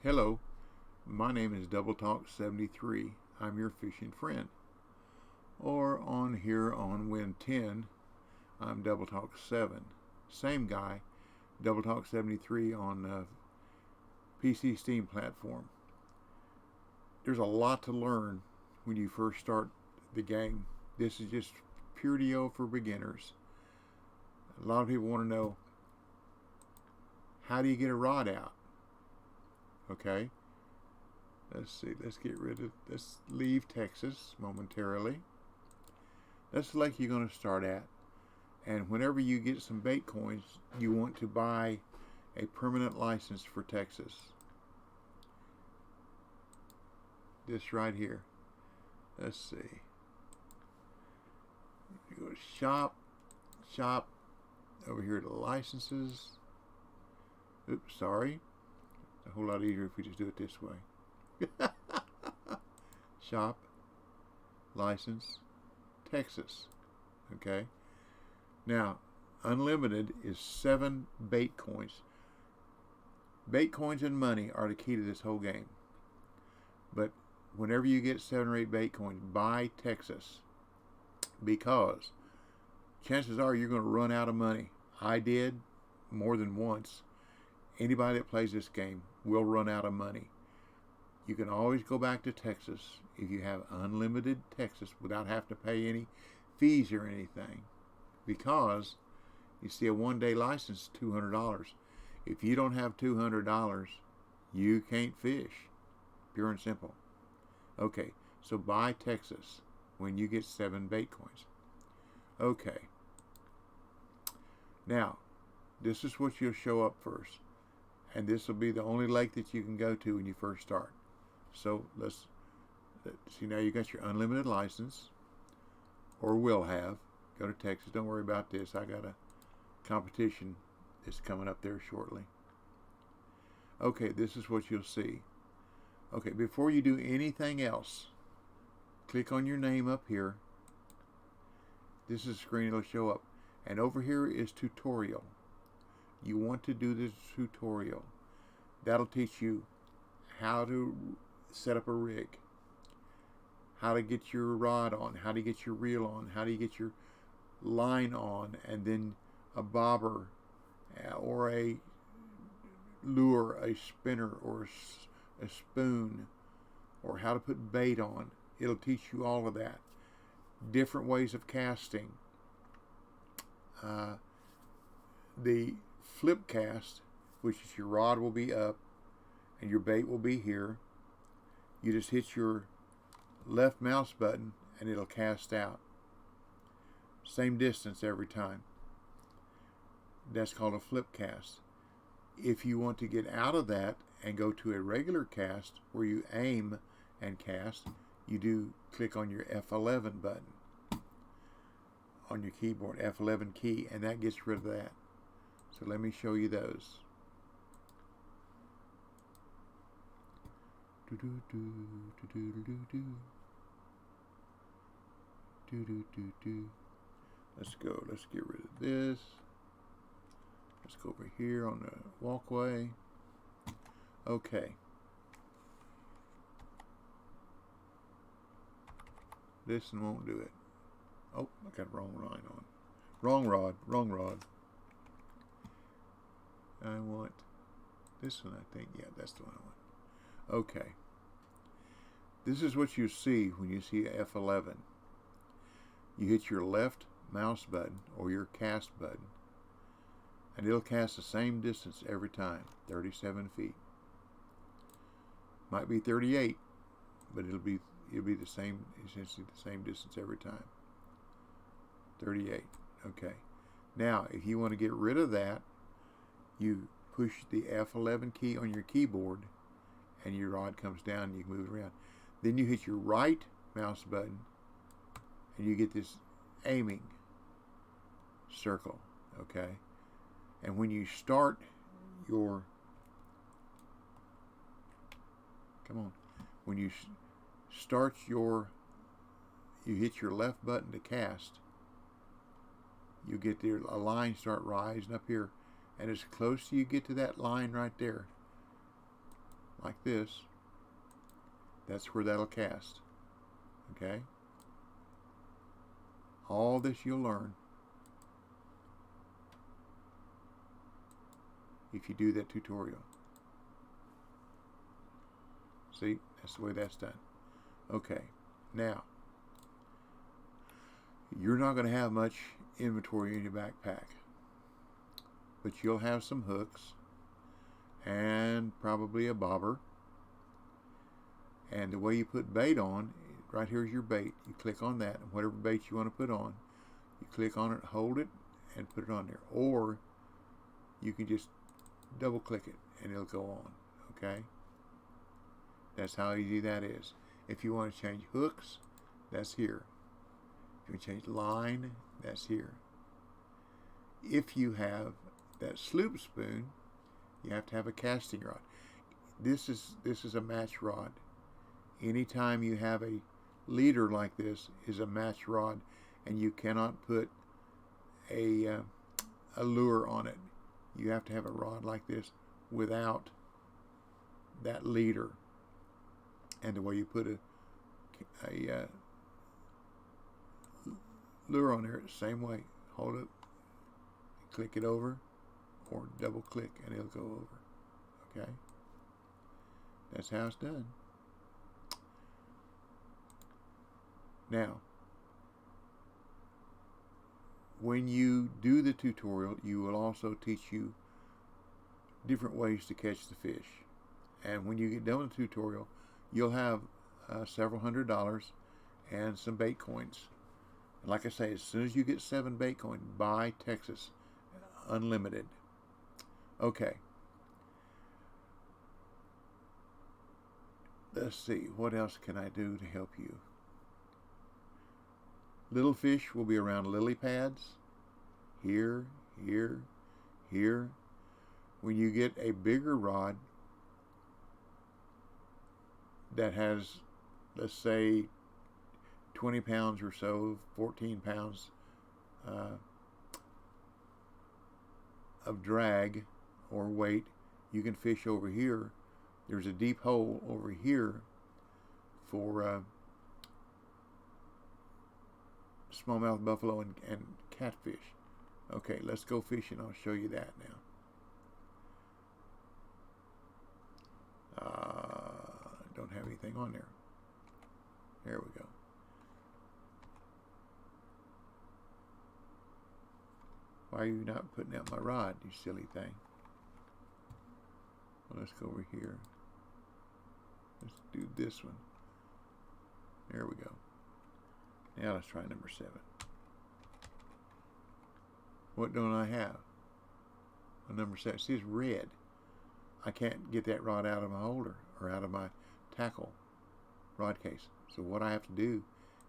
Hello, my name is Double Talk 73. I'm your fishing friend. Or on here on Win 10, I'm Double Talk 7. Same guy, Double Talk 73 on PC Steam platform. There's a lot to learn when you first start the game. This is just pure for beginners. A lot of people want to know, how do you get a rod out? Okay, let's see, let's leave Texas momentarily. That's the lake you're going to start at, and whenever you get some bait coins, you want to buy a permanent license for Texas. This right here. Let's see. You go to shop, over here to licenses. Oops, sorry. A whole lot easier if we just do it this way. Shop, license, Texas. Okay. Now, unlimited is 7 bait coins. Bait coins and money are the key to this whole game. But whenever you get 7 or 8 bait coins, buy Texas, because chances are you're going to run out of money. I did more than once. Anybody that plays this game will run out of money. You can always go back to Texas if you have unlimited Texas without having to pay any fees or anything, because you see, a one-day license is $200. If you don't have $200, you can't fish. Pure and simple. Okay, so buy Texas when you get 7 bait coins. Okay. Now, this is what you'll show up first. And this will be the only lake that you can go to when you first start. So let's see, now you got your unlimited license, or will have. Go to Texas. Don't worry about this. I got a competition that's coming up there shortly. Okay, this is what you'll see. Okay, before you do anything else, click on your name up here. This is the screen that'll show up. And over here is tutorial. You want to do this tutorial. That'll teach you how to set up a rig, how to get your rod on, how to get your reel on, how do you get your line on, and then a bobber or a lure, a spinner, or a spoon, or how to put bait on. It'll teach you all of that. Different ways of casting. The flip cast, which is your rod will be up and your bait will be here. You just hit your left mouse button and it'll cast out. Same distance every time. That's called a flip cast. If you want to get out of that and go to a regular cast where you aim and cast, you do click on your F11 button on your keyboard, F11 key, and that gets rid of that. So let me show you those. Let's go. Let's get rid of this. Let's go over here on the walkway. Okay. This one won't do it. Oh, I got the wrong line on. Wrong rod. I want this one, I think. Yeah, that's the one I want. Okay. This is what you see when you see F11. You hit your left mouse button or your cast button, and it'll cast the same distance every time, 37 feet. Might be 38, but it'll be the same, essentially the same distance every time. 38. Okay. Now, if you want to get rid of that, you push the F11 key on your keyboard and your rod comes down and you can move it around. Then you hit your right mouse button and you get this aiming circle. Okay. And when you start your, when you start your, you hit your left button to cast, you get there, a line start rising up here, and as close as you get to that line right there, like this, that's where that'll cast. Okay? All this you'll learn if you do that tutorial. See, that's the way that's done. Okay, now, you're not going to have much inventory in your backpack, but you'll have some hooks and probably a bobber. And the way you put bait on, right here's your bait. You click on that, and whatever bait you want to put on, you click on it, hold it, and put it on there. Or you can just double click it and it'll go on. Okay? That's how easy that is. If you want to change hooks, that's here. If you want to change line, that's here. If you have that sloop spoon, you have to have a casting rod. This is a match rod. Anytime you have a leader like this is a match rod, and you cannot put a lure on it. You have to have a rod like this without that leader. And the way you put a lure on there, the same way. Hold it, click it over, or double click and it'll go over. Okay? That's how it's done. Now, when you do the tutorial, you will also teach you different ways to catch the fish. And when you get done with the tutorial, you'll have several $100s and some bait coins. And like I say, as soon as you get 7 bait coins, buy Texas Unlimited. Okay. Let's see, what else can I do to help you? Little fish will be around lily pads. Here, here, here. When you get a bigger rod that has, let's say, 20 pounds or so, 14 pounds of drag or weight, you can fish over here. There's a deep hole over here for smallmouth buffalo and catfish. Okay, let's go fishing. I'll show you that now. Don't have anything on there. There we go. Why are you not putting out my rod, you silly thing? Well, let's go over here. Let's do this one. There we go. Now let's try number 7. What don't I have? Well, number 7. See, it's red. I can't get that rod out of my holder or out of my tackle rod case. So what I have to do,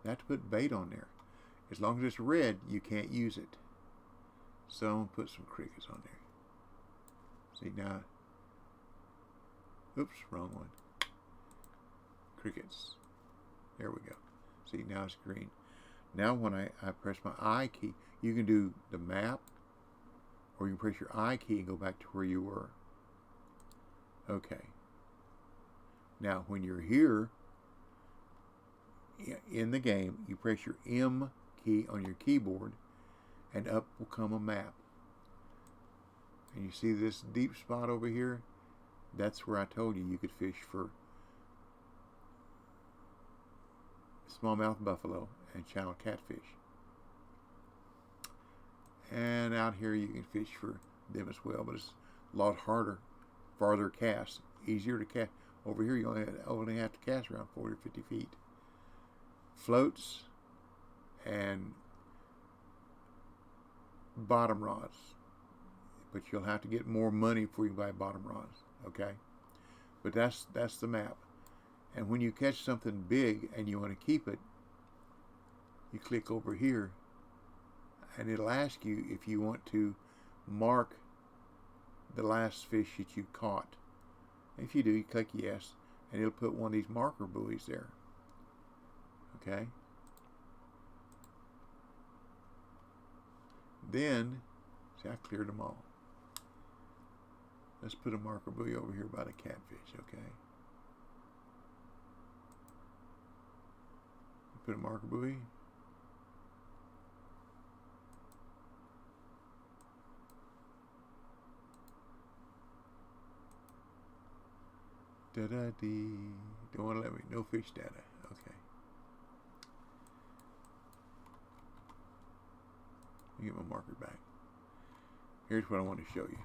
I have to put bait on there. As long as it's red, you can't use it. So I'm going to put some crickets on there. See now, oops, wrong one. Crickets. There we go. See, now it's green. Now when I press my I key, you can do the map, or you can press your I key and go back to where you were. Okay. Now when you're here in the game, you press your M key on your keyboard, and up will come a map. And you see this deep spot over here? That's where I told you could fish for smallmouth buffalo and channel catfish. And out here you can fish for them as well, but it's a lot harder, farther cast, easier to cast. Over here you only have to cast around 40 or 50 feet. Floats and bottom rods, but you'll have to get more money before you buy bottom rods. Okay, but that's the map. And when you catch something big and you want to keep it, you click over here and it'll ask you if you want to mark the last fish that you caught. If you do, you click yes, and it'll put one of these marker buoys there. Okay, then see, I cleared them all. Let's put a marker buoy over here by the catfish, okay? Put a marker buoy. Da-da-dee. Don't want to let me. No fish data. Okay. Let me get my marker back. Here's what I want to show you.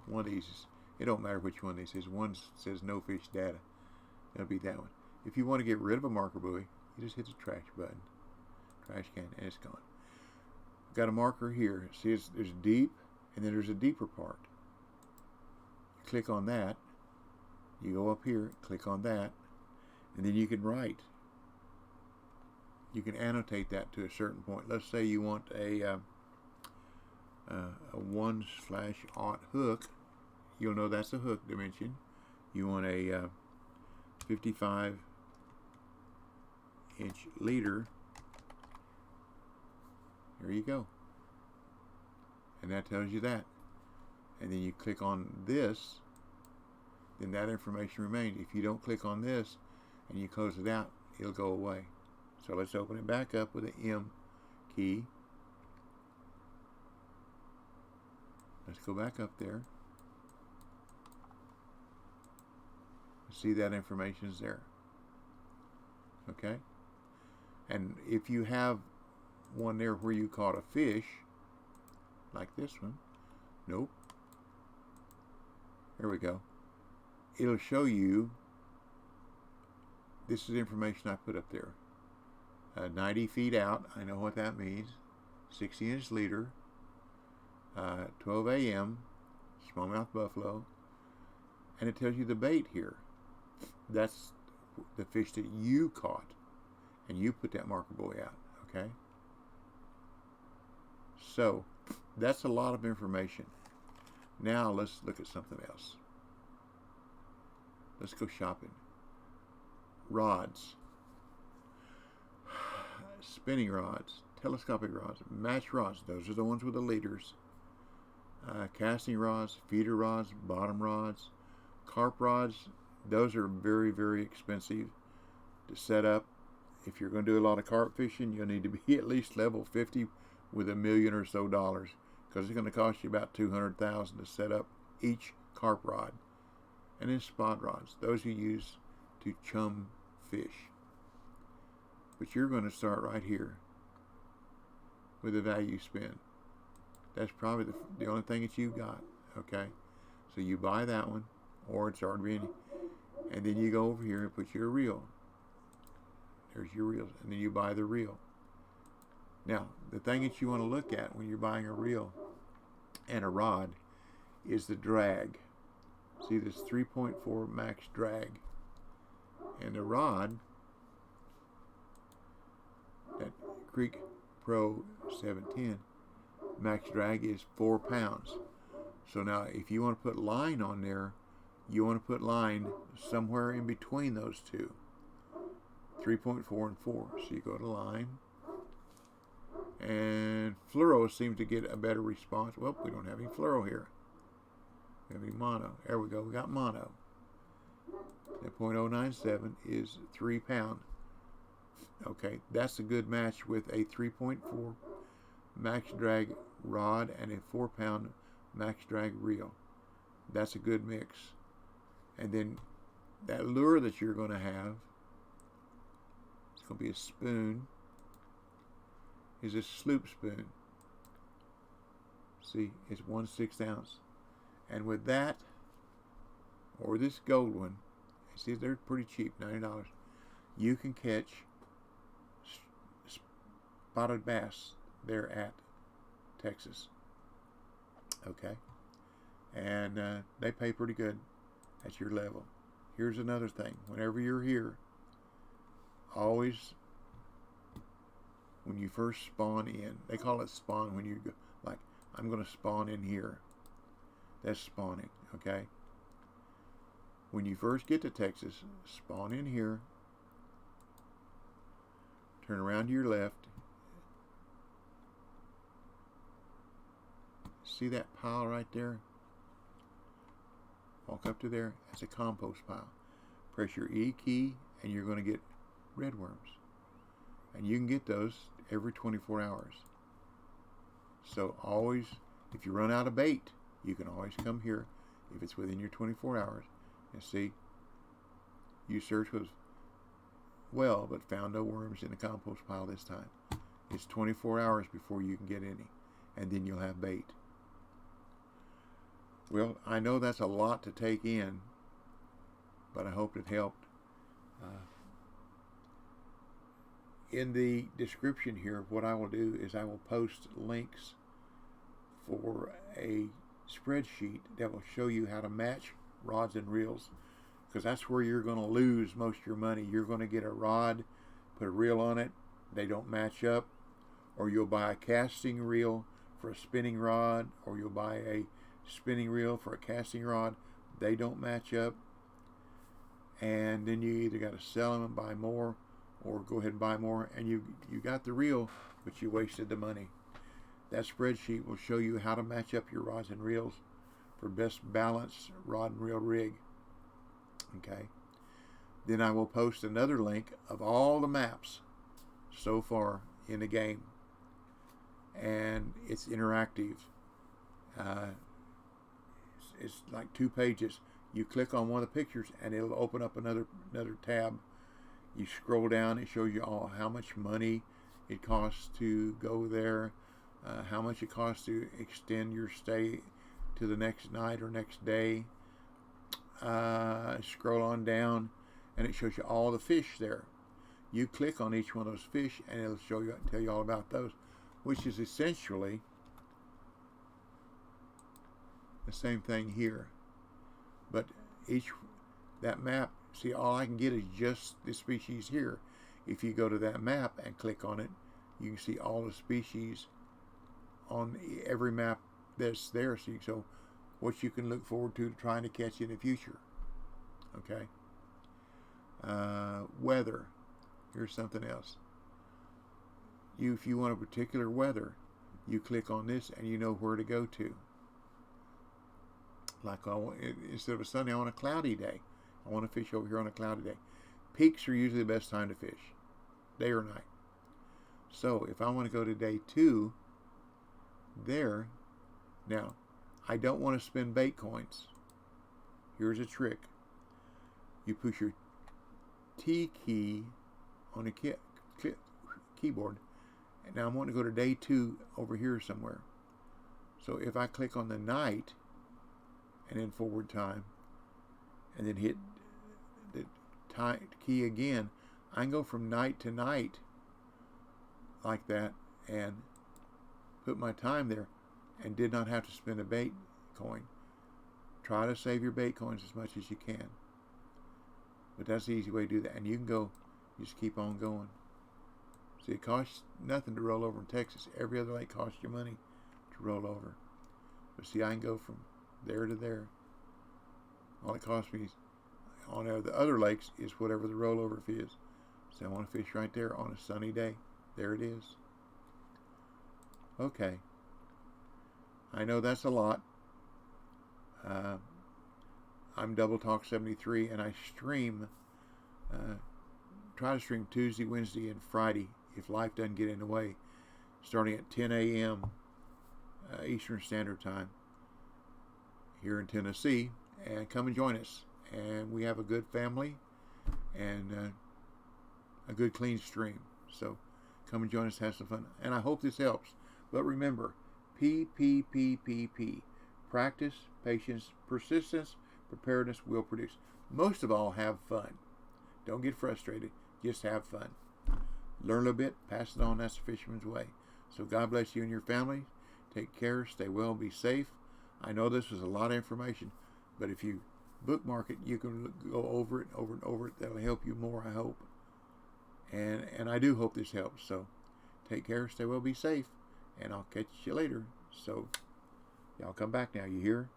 One of these is, it don't matter which one this is. One says no fish data. That'll be that one. If you want to get rid of a marker buoy, you just hit the trash button. Trash can, and it's gone. Got a marker here. See, there's deep, and then there's a deeper part. Click on that. You go up here, click on that, and then you can write. You can annotate that to a certain point. Let's say you want a 1/0 hook. You'll know that's a hook dimension. You want a 55-inch leader. There you go. And that tells you that. And then you click on this, then that information remains. If you don't click on this and you close it out, it'll go away. So let's open it back up with the M key. Let's go back up there. See, that information is there. Okay? And if you have one there where you caught a fish, like this one, nope. There we go. It'll show you, this is information I put up there. 90 feet out, I know what that means. 60-inch leader, 12 a.m., smallmouth buffalo, and it tells you the bait here. That's the fish that you caught, and you put that marker buoy out, okay? So, that's a lot of information. Now, let's look at something else. Let's go shopping. Rods. Spinning rods. Telescopic rods. Match rods. Those are the ones with the leaders. Casting rods. Feeder rods. Bottom rods. Carp rods. Those are very, very expensive to set up. If you're going to do a lot of carp fishing, you'll need to be at least level 50 with $1 million or so, because it's going to cost you about $200,000 to set up each carp rod. And then spot rods. Those you use to chum fish. But you're going to start right here with a value spin. That's probably the only thing that you got. Okay? So you buy that one, or it's already in, and then you go over here and put your reel. There's your reels. And then you buy the reel. Now, the thing that you want to look at when you're buying a reel and a rod is the drag. See this 3.4 max drag. And the rod, that Creek Pro 710, max drag is 4 pounds. So now if you want to put line on there, you want to put line somewhere in between those two. 3.4 and 4. So you go to line. And fluoro seems to get a better response. Well, we don't have any fluoro here. We have any mono. There we go. We got mono. That .097 is 3 pound. Okay, that's a good match with a 3.4 max drag rod and a 4 pound max drag reel. That's a good mix. And then that lure that you're going to have, it's going to be a spoon, is a sloop spoon. See, it's 1/6 ounce. And with that, or this gold one, see, they're pretty cheap, $90. You can catch spotted bass there at Texas. Okay? And they pay pretty good at your level. Here's another thing. Whenever you're here, always, when you first spawn in, they call it spawn when you go, like, I'm going to spawn in here. That's spawning, okay? When you first get to Texas, spawn in here, turn around to your left, See that pile right there? Walk up to there. That's a compost pile. Press your E key and you're going to get redworms. And you can get those every 24 hours. So always, if you run out of bait, you can always come here if it's within your 24 hours. And see, you search was well, but found no worms in the compost pile this time. It's 24 hours before you can get any. And then you'll have bait. Well, I know that's a lot to take in, but I hope it helped. In the description here, what I will do is I will post links for a spreadsheet that will show you how to match rods and reels, because that's where you're going to lose most of your money. You're going to get a rod, put a reel on it, they don't match up, or you'll buy a casting reel for a spinning rod, or you'll buy a spinning reel for a casting rod, they don't match up, and then you either got to sell them and buy more, or go ahead and buy more, and you got the reel, but you wasted the money. That spreadsheet will show you how to match up your rods and reels for best balanced rod and reel rig. Okay. Then I will post another link of all the maps so far in the game, and it's interactive. It's like 2 pages. You click on one of the pictures and it'll open up another tab. You scroll down, it shows you all how much money it costs to go there, how much it costs to extend your stay to the next night or next day. Scroll on down and it shows you all the fish there. You click on each one of those fish and it'll show you, tell you all about those, which is essentially the same thing here. But that map, see, all I can get is just the species here. If you go to that map and click on it, you can see all the species on every map that's there. So what you can look forward to trying to catch in the future. Okay. Weather. Here's something else. If you want a particular weather, you click on this and you know where to go to. Like instead of a sunny, I want a cloudy day. I want to fish over here on a cloudy day. Peaks are usually the best time to fish, day or night. So if I want to go to day 2, there, now, I don't want to spend bait coins. Here's a trick. You push your T key on the keyboard. And now I'm wanting to go to day 2 over here somewhere. So if I click on the night and then forward time and then hit the key again, I can go from night to night like that and put my time there and did not have to spend a bait coin. Try to save your bait coins as much as you can. But that's the easy way to do that. And you can go, you just keep on going. See, it costs nothing to roll over in Texas. Every other lake costs you money to roll over. But see, I can go from there to there. All it costs me on the other lakes is whatever the rollover fee is. So I want to fish right there on a sunny day. There it is. Okay. I know that's a lot. I'm Double Talk 73 and I stream, try to stream Tuesday, Wednesday, and Friday if life doesn't get in the way, starting at 10 a.m. Eastern Standard Time here in Tennessee. And come and join us. And we have a good family and a good clean stream. So come and join us, have some fun. And I hope this helps. But remember, P. Practice, patience, persistence, preparedness will produce. Most of all, have fun. Don't get frustrated. Just have fun. Learn a little bit, pass it on. That's the fisherman's way. So God bless you and your family. Take care, stay well, be safe. I know this was a lot of information, but if you bookmark it, you can go over it, over and over it. That'll help you more, I hope. And I do hope this helps. So take care, stay well, be safe, and I'll catch you later. So y'all come back now, you hear?